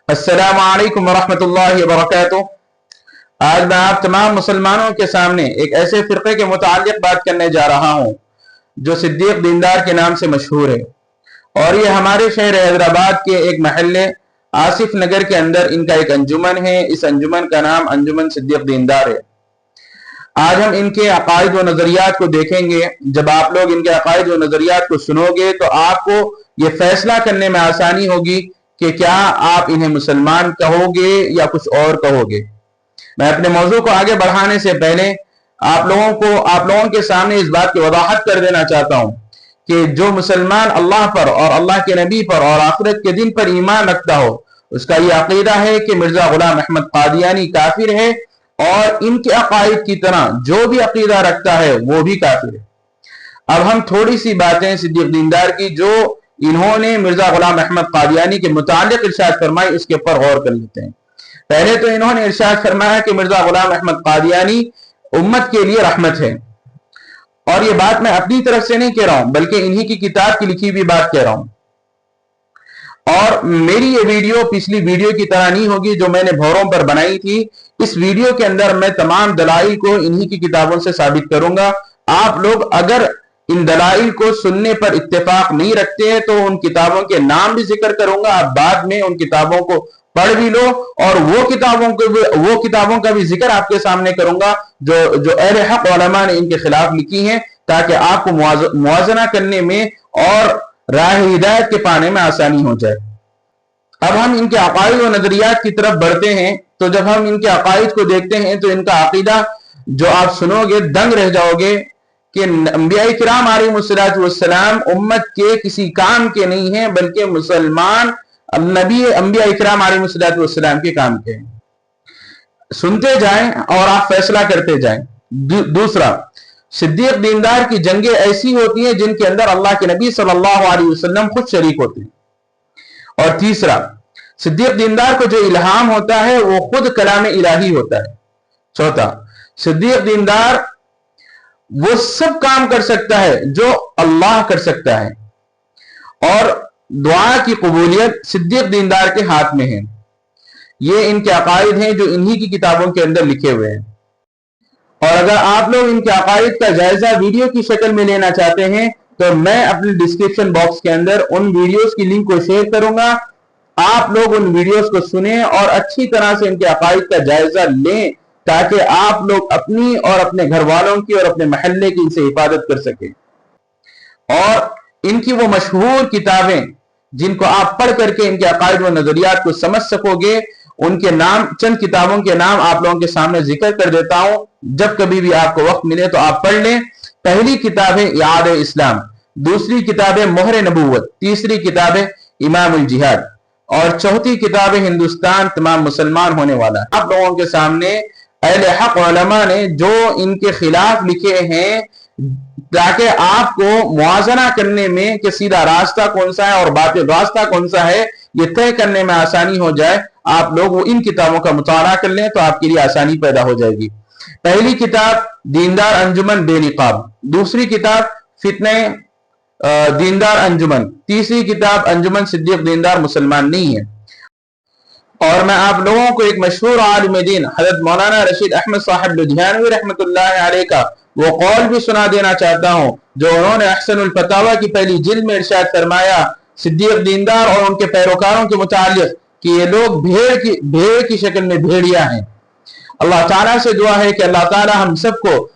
السلام علیکم ورحمۃ اللہ وبرکاتہ۔ آج میں آپ تمام مسلمانوں کے سامنے ایک ایسے فرقے کے متعلق بات کرنے جا رہا ہوں جو صدیق دیندار کے نام سے مشہور ہے، اور یہ ہمارے شہر حیدرآباد کے ایک محلے آصف نگر کے اندر ان کا ایک انجمن ہے۔ اس انجمن کا نام انجمن صدیق دیندار ہے۔ آج ہم ان کے عقائد و نظریات کو دیکھیں گے۔ جب آپ لوگ ان کے عقائد و نظریات کو سنو گے تو آپ کو یہ فیصلہ کرنے میں آسانی ہوگی کہ کیا آپ انہیں مسلمان کہو گے یا کچھ اور کہو گے۔ میں اپنے موضوع کو آگے بڑھانے سے پہلے آپ لوگوں کے سامنے اس بات کی وضاحت کر دینا چاہتا ہوں کہ جو مسلمان اللہ پر اور اللہ کے نبی پر اور آخرت کے دن پر ایمان رکھتا ہو، اس کا یہ عقیدہ ہے کہ مرزا غلام احمد قادیانی کافر ہے، اور ان کے عقائد کی طرح جو بھی عقیدہ رکھتا ہے وہ بھی کافر ہے۔ اب ہم تھوڑی سی باتیں صدیق دیندار کی جو انہوں نے مرزا غلام احمد قادیانی کے متعلق ارشاد فرمائی اس کے اوپر غور کر لیتے ہیں۔ پہلے تو انہوں نے ارشاد فرمایا کہ مرزا غلام احمد قادیانی امت کے لیے رحمت ہے، اور یہ بات میں اپنی طرف سے نہیں کہہ رہا ہوں بلکہ انہی کی کتاب کی لکھی ہوئی بات کہہ رہا ہوں۔ اور میری یہ ویڈیو پچھلی ویڈیو کی طرح نہیں ہوگی جو میں نے بھوروں پر بنائی تھی۔ اس ویڈیو کے اندر میں تمام دلائل کو انہی کی کتابوں سے ثابت کروں گا۔ آپ لوگ اگر ان دلائل کو سننے پر اتفاق نہیں رکھتے ہیں تو ان کتابوں کے نام بھی ذکر کروں گا، آپ بعد میں ان کتابوں کو پڑھ بھی لو، اور وہ کتابوں کا بھی ذکر آپ کے سامنے کروں گا جو اہل حق علماء نے ان کے خلاف لکھی ہیں، تاکہ آپ کو موازنہ کرنے میں اور راہ ہدایت کے پانے میں آسانی ہو جائے۔ اب ہم ان کے عقائد و نظریات کی طرف بڑھتے ہیں۔ تو جب ہم ان کے عقائد کو دیکھتے ہیں تو ان کا عقیدہ جو آپ سنو گے دنگ رہ جاؤ گے کہ انبیاء کرام علیہ السلام امت کے کسی کام کے نہیں ہیں، بلکہ مسلمان انبیاء کرام علیہ السلام کے کام کے ہیں۔ سنتے جائیں اور آپ فیصلہ کرتے جائیں۔ دوسرا، صدیق دیندار کی جنگیں ایسی ہوتی ہیں جن کے اندر اللہ کے نبی صلی اللہ علیہ وسلم خود شریک ہوتے ہیں۔ اور تیسرا، صدیق دیندار کو جو الہام ہوتا ہے وہ خود کلام الہی ہوتا ہے۔ چوتھا، صدیق دیندار وہ سب کام کر سکتا ہے جو اللہ کر سکتا ہے، اور دعا کی قبولیت صدیق دیندار کے ہاتھ میں ہے۔ یہ ان کے عقائد ہیں جو انہی کی کتابوں کے اندر لکھے ہوئے ہیں۔ اور اگر آپ لوگ ان کے عقائد کا جائزہ ویڈیو کی شکل میں لینا چاہتے ہیں تو میں اپنے ڈسکرپشن باکس کے اندر ان ویڈیوز کی لنک کو شیئر کروں گا۔ آپ لوگ ان ویڈیوز کو سنیں اور اچھی طرح سے ان کے عقائد کا جائزہ لیں، تاکہ آپ لوگ اپنی اور اپنے گھر والوں کی اور اپنے محلے کی ان سے حفاظت کر سکیں۔ اور ان کی وہ مشہور کتابیں جن کو آپ پڑھ کر کے ان کے عقائد و نظریات کو سمجھ سکو گے، ان کے نام، چند کتابوں کے نام آپ لوگوں کے سامنے ذکر کر دیتا ہوں، جب کبھی بھی آپ کو وقت ملے تو آپ پڑھ لیں۔ پہلی کتاب ہے اعاد اسلام، دوسری کتاب ہے مہر نبوت، تیسری کتاب ہے امام الجہاد، اور چوتھی کتاب ہے ہندوستان تمام مسلمان ہونے والا۔ آپ لوگوں کے سامنے اہل حق علماء نے جو ان کے خلاف لکھے ہیں، تاکہ آپ کو موازنہ کرنے میں کہ سیدھا راستہ کون سا ہے اور باطل راستہ کون سا ہے یہ طے کرنے میں آسانی ہو جائے، آپ لوگ ان کتابوں کا مطالعہ کر لیں تو آپ کے لیے آسانی پیدا ہو جائے گی۔ پہلی کتاب دیندار انجمن بے نقاب، دوسری کتاب فتنہ دیندار انجمن، تیسری کتاب انجمن صدیق دیندار مسلمان نہیں ہے۔ اور میں آپ لوگوں کو ایک مشہور عالم دین حضرت مولانا رشید احمد صاحب لدھیانوی رحمۃ اللہ علیہ کا وہ قول بھی سنا دینا چاہتا ہوں جو انہوں نے احسن الفتاوی کی پہلی جلد میں ارشاد فرمایا صدیق دیندار اور ان کے پیروکاروں کے متعلق کہ یہ لوگ بھیڑ کی شکل میں بھیڑیا ہیں۔ اللہ تعالیٰ سے دعا ہے کہ اللہ تعالیٰ ہم سب کو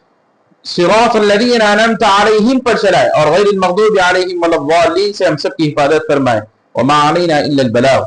صراط الذین انعمت علیہم پر چلائے اور غیر المغضوب علیہم ولا الضالین سے ہم سب کی حفاظت فرمائے۔ وما علینا الا البلاغ۔